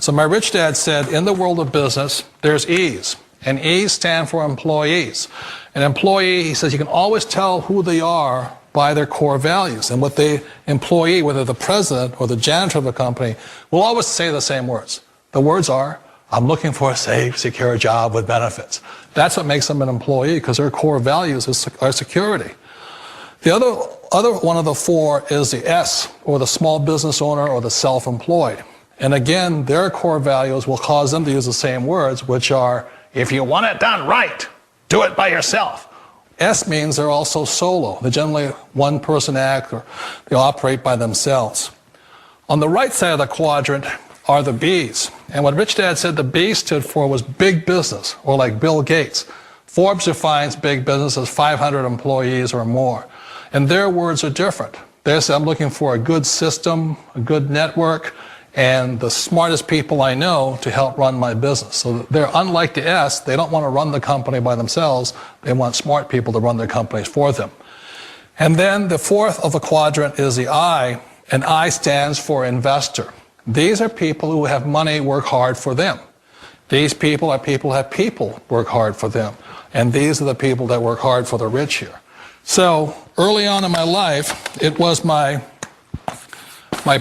So my rich dad said, in the world of business, there's E's. And E's stand for employees. An employee, he says, you can always tell who they are by their core values. And what the employee, whether the president or the janitor of a company, will always say the same words. The words are, I'm looking for a safe, secure job with benefits. That's what makes them an employee, because their core values are security. The other one of the four is the S, or the small business owner or the self-employed. And again, their core values will cause them to use the same words, which are, if you want it done right, do it by yourself. S means they're also solo. They're generally one-person act, or they operate by themselves. On the right side of the quadrant are the B's. And what Rich Dad said the B stood for was big business, or like Bill Gates. Forbes defines big business as 500 employees or more. And their words are different. They say, I'm looking for a good system, a good network, and the smartest people I know to help run my business. So they're unlike the S. They don't want to run the company by themselves. They want smart people to run their companies for them. And then the fourth of the quadrant is the I, and I stands for investor. These are people who have money work hard for them. These people are people who have people work hard for them. And these are the people that work hard for the rich here. So early on in my life, it was my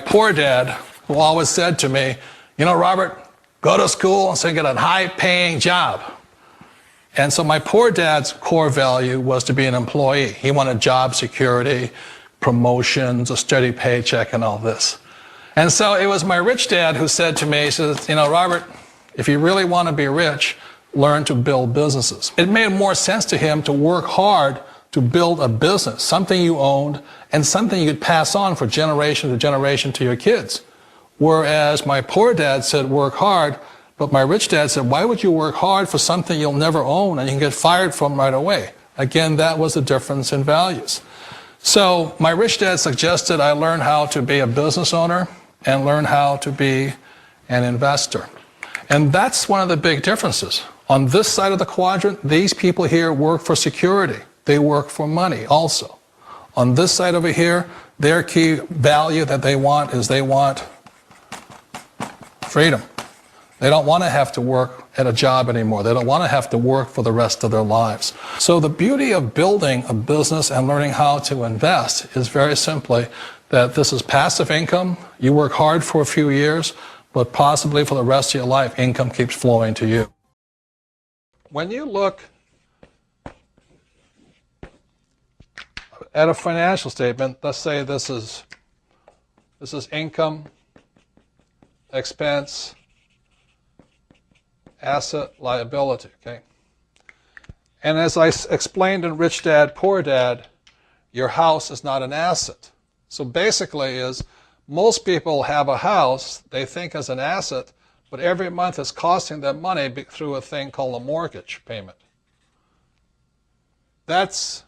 poor dad who always said to me, you know, Robert, go to school and so get a high-paying job. And so my poor dad's core value was to be an employee. He wanted job security, promotions, a steady paycheck, and all this. And so it was my rich dad who said to me, he says, you know, Robert, if you really want to be rich, learn to build businesses. It made more sense to him to work hard to build a business, something you owned, and something you could pass on for generation to generation to your kids. Whereas my poor dad said work hard, but my rich dad said, why would you work hard for something you'll never own and you can get fired from right away? Again, that was the difference in values. So my rich dad suggested I learn how to be a business owner and learn how to be an investor. And that's one of the big differences. On this side of the quadrant, these people here work for security. They work for money also. On this side over here, their key value that they want is they want freedom. They don't want to have to work at a job anymore. They don't want to have to work for the rest of their lives. So the beauty of building a business and learning how to invest is very simply that this is passive income. You work hard for a few years, but possibly for the rest of your life, income keeps flowing to you. When you look at a financial statement, let's say this is income, expense, asset, liability, okay? And as I explained in Rich Dad, Poor Dad, your house is not an asset. So basically is most people have a house they think as an asset, but every month it's costing them money through a thing called a mortgage payment. That's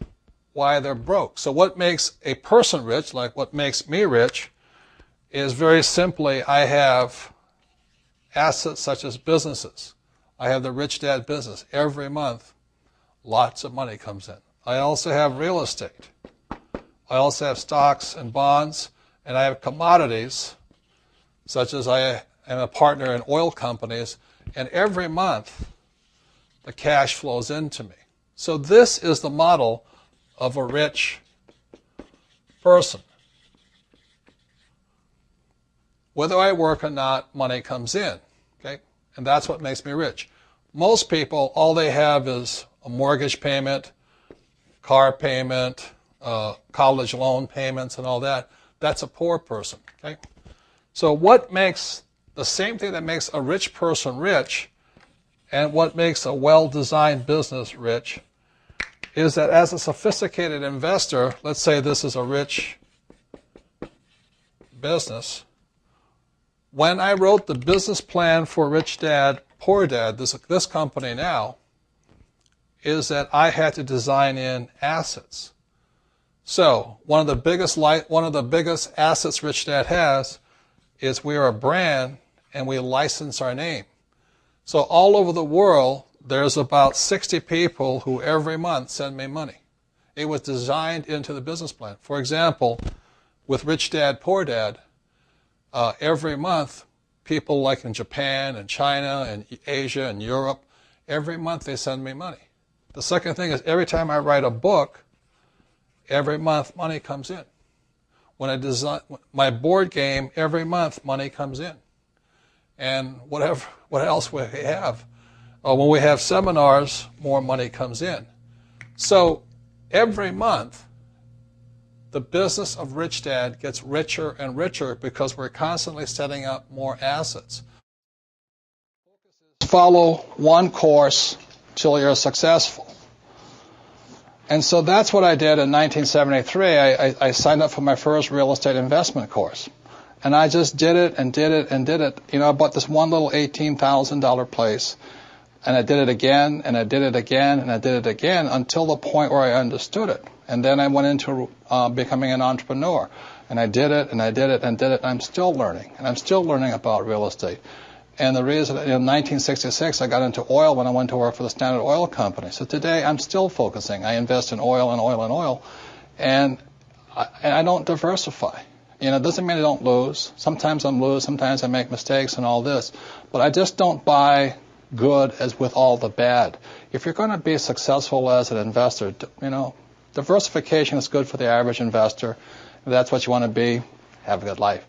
why they're broke. So what makes a person rich, like what makes me rich, is very simply I have assets such as businesses. I have the Rich Dad business. Every month, lots of money comes in. I also have real estate. I also have stocks and bonds, and I have commodities, such as I am a partner in oil companies, and every month the cash flows into me. So this is the model of a rich person. Whether I work or not, money comes in, okay? And that's what makes me rich. Most people, all they have is a mortgage payment, car payment, college loan payments and all that. That's a poor person, okay? So what makes the same thing that makes a rich person rich and what makes a well-designed business rich is that as a sophisticated investor, let's say this is a rich business, when I wrote the business plan for Rich Dad, Poor Dad, this company now, is that I had to design in assets. So one of the biggest assets Rich Dad has is we are a brand and we license our name. So all over the world, there's about 60 people who every month send me money. It was designed into the business plan. For example, with Rich Dad, Poor Dad, every month people like in Japan and China and Asia and Europe, every month they send me money. The second thing is every time I write a book, every month money comes in. When I design my board game, every month money comes in. And what else we have. When we have seminars, more money comes in. So every month, the business of Rich Dad gets richer and richer because we're constantly setting up more assets. Follow one course till you're successful. And so that's what I did in 1973. I signed up for my first real estate investment course. And I just did it and did it and did it. You know, I bought this one little $18,000 place. And I did it again, and I did it again, and I did it again until the point where I understood it. And then I went into becoming an entrepreneur. And I did it, and I did it, and did it, and I'm still learning. And I'm still learning about real estate. And the reason, in 1966, I got into oil when I went to work for the Standard Oil Company. So today, I'm still focusing. I invest in oil and oil and oil, and I don't diversify. You know, it doesn't mean I don't lose. Sometimes I lose, sometimes I make mistakes and all this. But I just don't buy good as with all the bad. If you're going to be successful as an investor, you know, diversification is good for the average investor. If that's what you want to be, have a good life.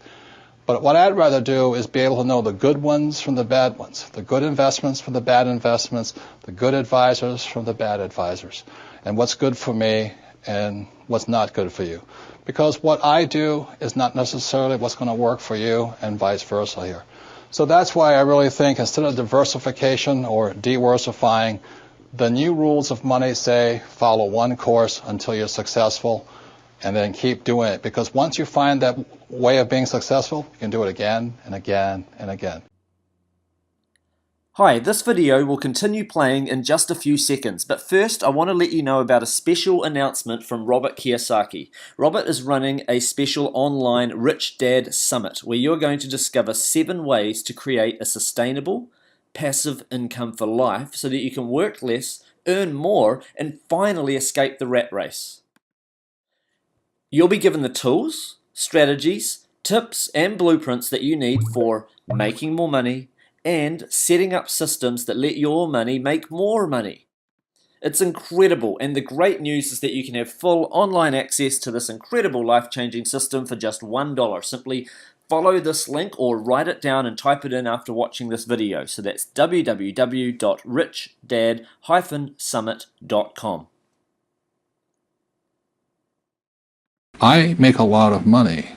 But what I'd rather do is be able to know the good ones from the bad ones, the good investments from the bad investments, the good advisors from the bad advisors, and what's good for me and what's not good for you. Because what I do is not necessarily what's going to work for you, and vice versa here. So that's why I really think instead of diversification or diversifying, the new rules of money say follow one course until you're successful, and then keep doing it. Because once you find that way of being successful, you can do it again and again and again. Hi, this video will continue playing in just a few seconds, but first I want to let you know about a special announcement from Robert Kiyosaki. Robert is running a special online Rich Dad Summit where you're going to discover 7 ways to create a sustainable, passive income for life so that you can work less, earn more, and finally escape the rat race. You'll be given the tools, strategies, tips, and blueprints that you need for making more money and setting up systems that let your money make more money. It's incredible, and the great news is that you can have full online access to this incredible life-changing system for just $1. Simply follow this link or write it down and type it in after watching this video. So that's www.richdad-summit.com. I make a lot of money,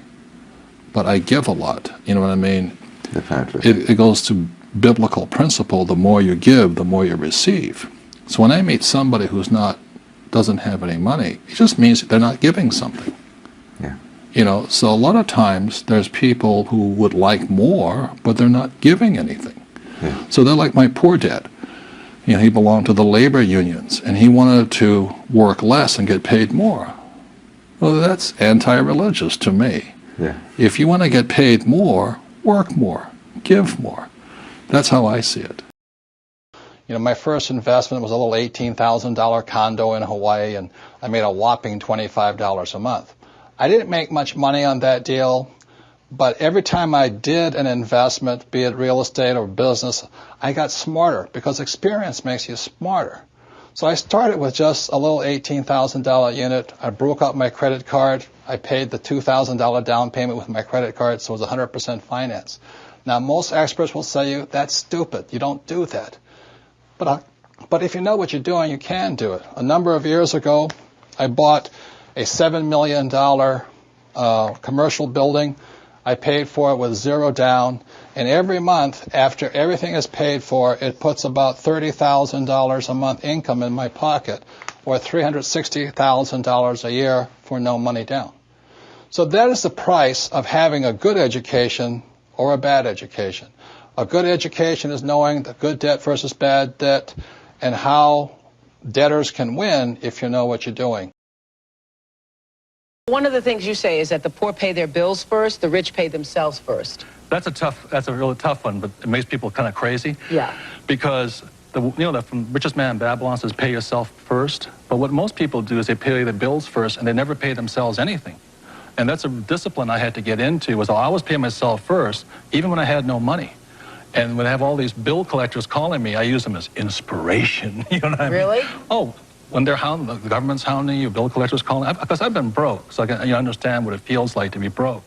but I give a lot. You know what I mean? It goes to biblical principle: the more you give, the more you receive. So when I meet somebody who's doesn't have any money, it just means they're not giving something. Yeah. You know, so a lot of times there's people who would like more, but they're not giving anything. Yeah. So they're like my poor dad. You know, he belonged to the labor unions, and he wanted to work less and get paid more. Well, that's anti-religious to me. Yeah. If you want to get paid more, work more, give more. That's how I see it. You know, my first investment was a little $18,000 condo in Hawaii, and I made a whopping $25 a month. I didn't make much money on that deal, but every time I did an investment, be it real estate or business, I got smarter because experience makes you smarter. So I started with just a little $18,000 unit. I broke out my credit card. I paid the $2,000 down payment with my credit card, so it was 100% finance. Now, most experts will say you, that's stupid. You don't do that. But if you know what you're doing, you can do it. A number of years ago, I bought a $7 million commercial building. I paid for it with zero down. And every month, after everything is paid for, it puts about $30,000 a month income in my pocket, or $360,000 a year for no money down. So that is the price of having a good education or a bad education. A good education is knowing the good debt versus bad debt and how debtors can win if you know what you're doing. One of the things you say is that the poor pay their bills first, the rich pay themselves first. That's a really tough one, but it makes people kind of crazy. Yeah. Because the richest man in Babylon says pay yourself first. But what most people do is they pay the bills first and they never pay themselves anything. And that's a discipline I had to get into, was I always pay myself first, even when I had no money. And when I have all these bill collectors calling me, I use them as inspiration. You know what I mean? Really? Oh, when they're hounding, the government's hounding you, bill collectors calling, because I've been broke, so I can understand what it feels like to be broke.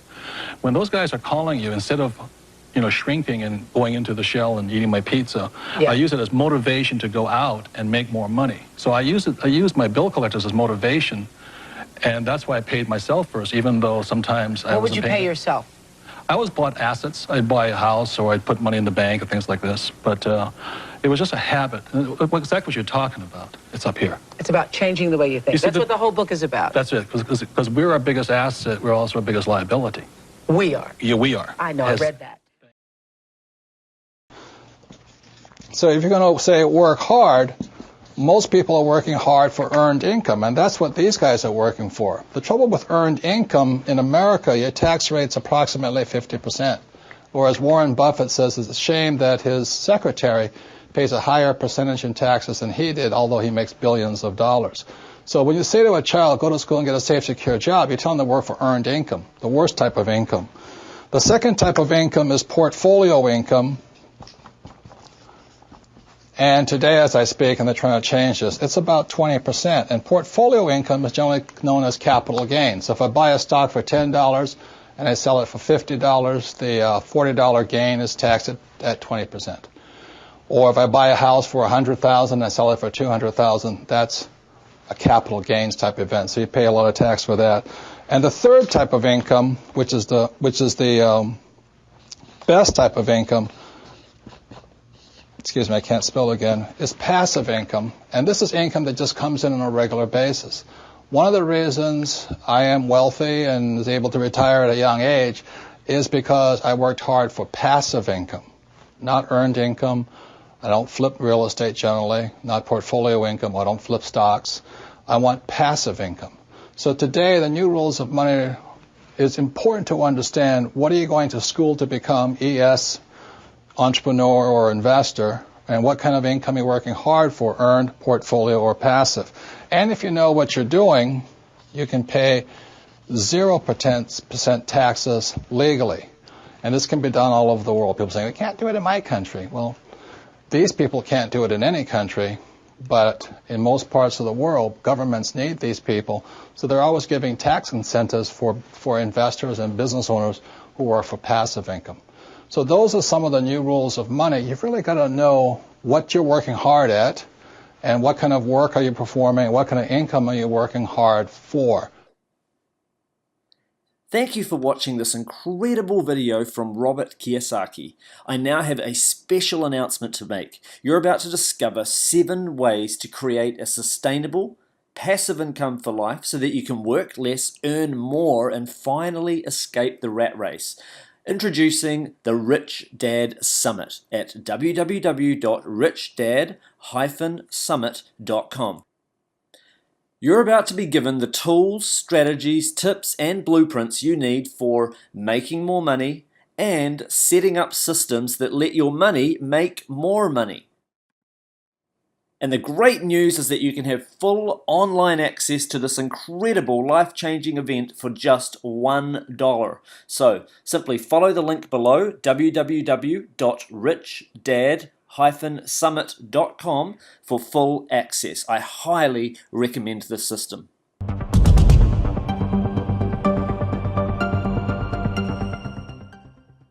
When those guys are calling you, instead of shrinking and going into the shell and eating my pizza, Yeah. I use it as motivation to go out and make more money. So I use my bill collectors as motivation, and that's why I paid myself first, even though sometimes I wasn't paying. What would you pay yourself? I always bought assets. I'd buy a house or I'd put money in the bank and things like this. But it was just a habit. Exactly what you're talking about. It's up here. It's about changing the way you think. You see, That's what the whole book is about. That's it. Because we're our biggest asset. We're also our biggest liability. We are. Yeah, we are. I know. I read that. So if you're going to say work hard, most people are working hard for earned income, and that's what these guys are working for. The trouble with earned income in America, your tax rate's approximately 50%. Whereas Warren Buffett says it's a shame that his secretary pays a higher percentage in taxes than he did, although he makes billions of dollars. So when you say to a child, go to school and get a safe, secure job, you tell them to work for earned income, the worst type of income. The second type of income is portfolio income. And today, as I speak, and they're trying to change this, it's about 20%. And portfolio income is generally known as capital gain. So if I buy a stock for $10 and I sell it for $50, the $40 gain is taxed at 20%. Or if I buy a house for $100,000 and I sell it for $200,000, that's a capital gains type event. So you pay a lot of tax for that. And the third type of income, which is the best type of income, excuse me, I can't spell again, is passive income. And this is income that just comes in on a regular basis. One of the reasons I am wealthy and is able to retire at a young age is because I worked hard for passive income, not earned income. I don't flip real estate generally, not portfolio income. I don't flip stocks. I want passive income. So today, the new rules of money, it's important to understand what are you going to school to become, ES, entrepreneur or investor, and what kind of income you're working hard for, earned, portfolio, or passive. And if you know what you're doing, you can pay 0% taxes legally. And this can be done all over the world. People say, I can't do it in my country. Well, these people can't do it in any country, but in most parts of the world, governments need these people. So they're always giving tax incentives for investors and business owners who work for passive income. So those are some of the new rules of money. You've really got to know what you're working hard at and what kind of work are you performing, what kind of income are you working hard for. Thank you for watching this incredible video from Robert Kiyosaki. I now have a special announcement to make. You're about to discover 7 ways to create a sustainable, passive income for life so that you can work less, earn more, and finally escape the rat race. Introducing the Rich Dad Summit at www.richdad-summit.com. You're about to be given the tools, strategies, tips, and blueprints you need for making more money and setting up systems that let your money make more money. And the great news is that you can have full online access to this incredible life-changing event for just $1. So simply follow the link below, www.richdad-summit.com, for full access. I highly recommend this system.